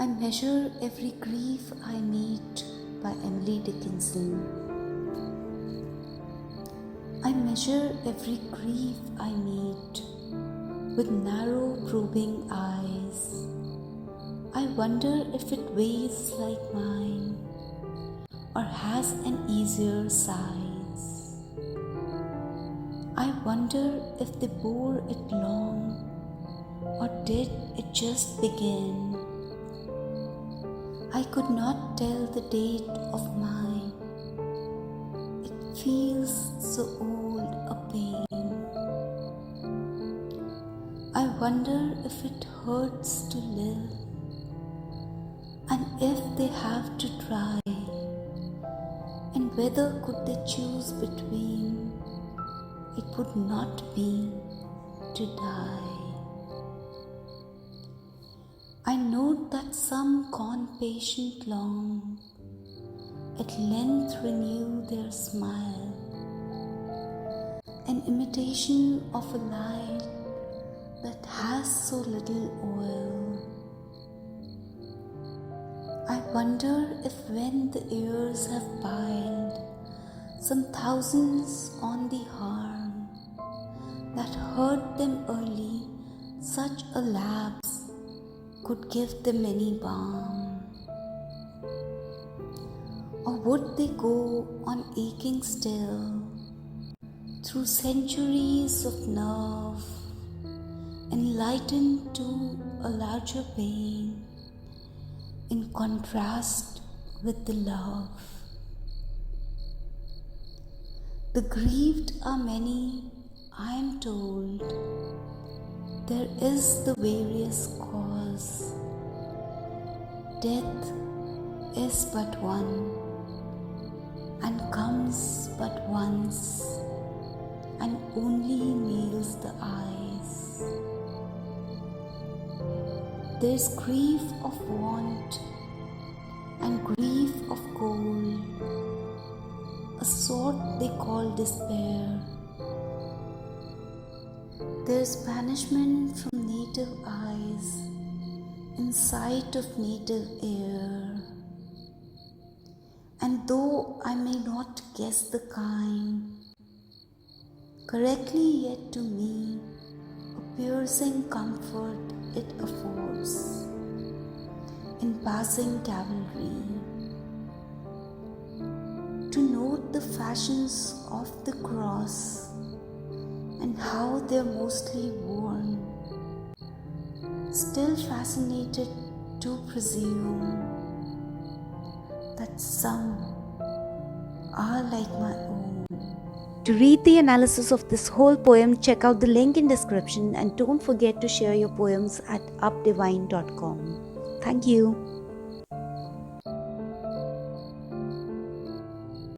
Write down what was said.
I measure every grief I meet by Emily Dickinson. I measure every grief I meet with narrow probing eyes. I wonder if it weighs like mine or has an easier size. I wonder if they bore it long or did it just begin. I could not tell the date of mine. It feels so old a pain. I wonder if it hurts to live and if they have to try, and whether could they choose between, it would not be to die. I note that some gone patient long at length renew their smile, an imitation of a light that has so little oil. I wonder if when the years have piled some thousands on the harm that hurt them early, such a lapse could give them any balm. Or would they go on aching still through centuries of nerve, enlightened to a larger pain in contrast with the love? The grieved are many, I am told. There is the various cause. Death is but one and comes but once and only nails the eyes. There is grief of want and grief of gold, a sort they call despair. There is banishment from native eyes in sight of native air. And though I may not guess the kind, correctly yet to me a piercing comfort it affords in passing cavalry. To note the fashions of the cross and how they're mostly worn, still fascinated to presume that some are like my own. To read the analysis of this whole poem, check out the link in description and don't forget to share your poems at UpDivine.com. Thank you.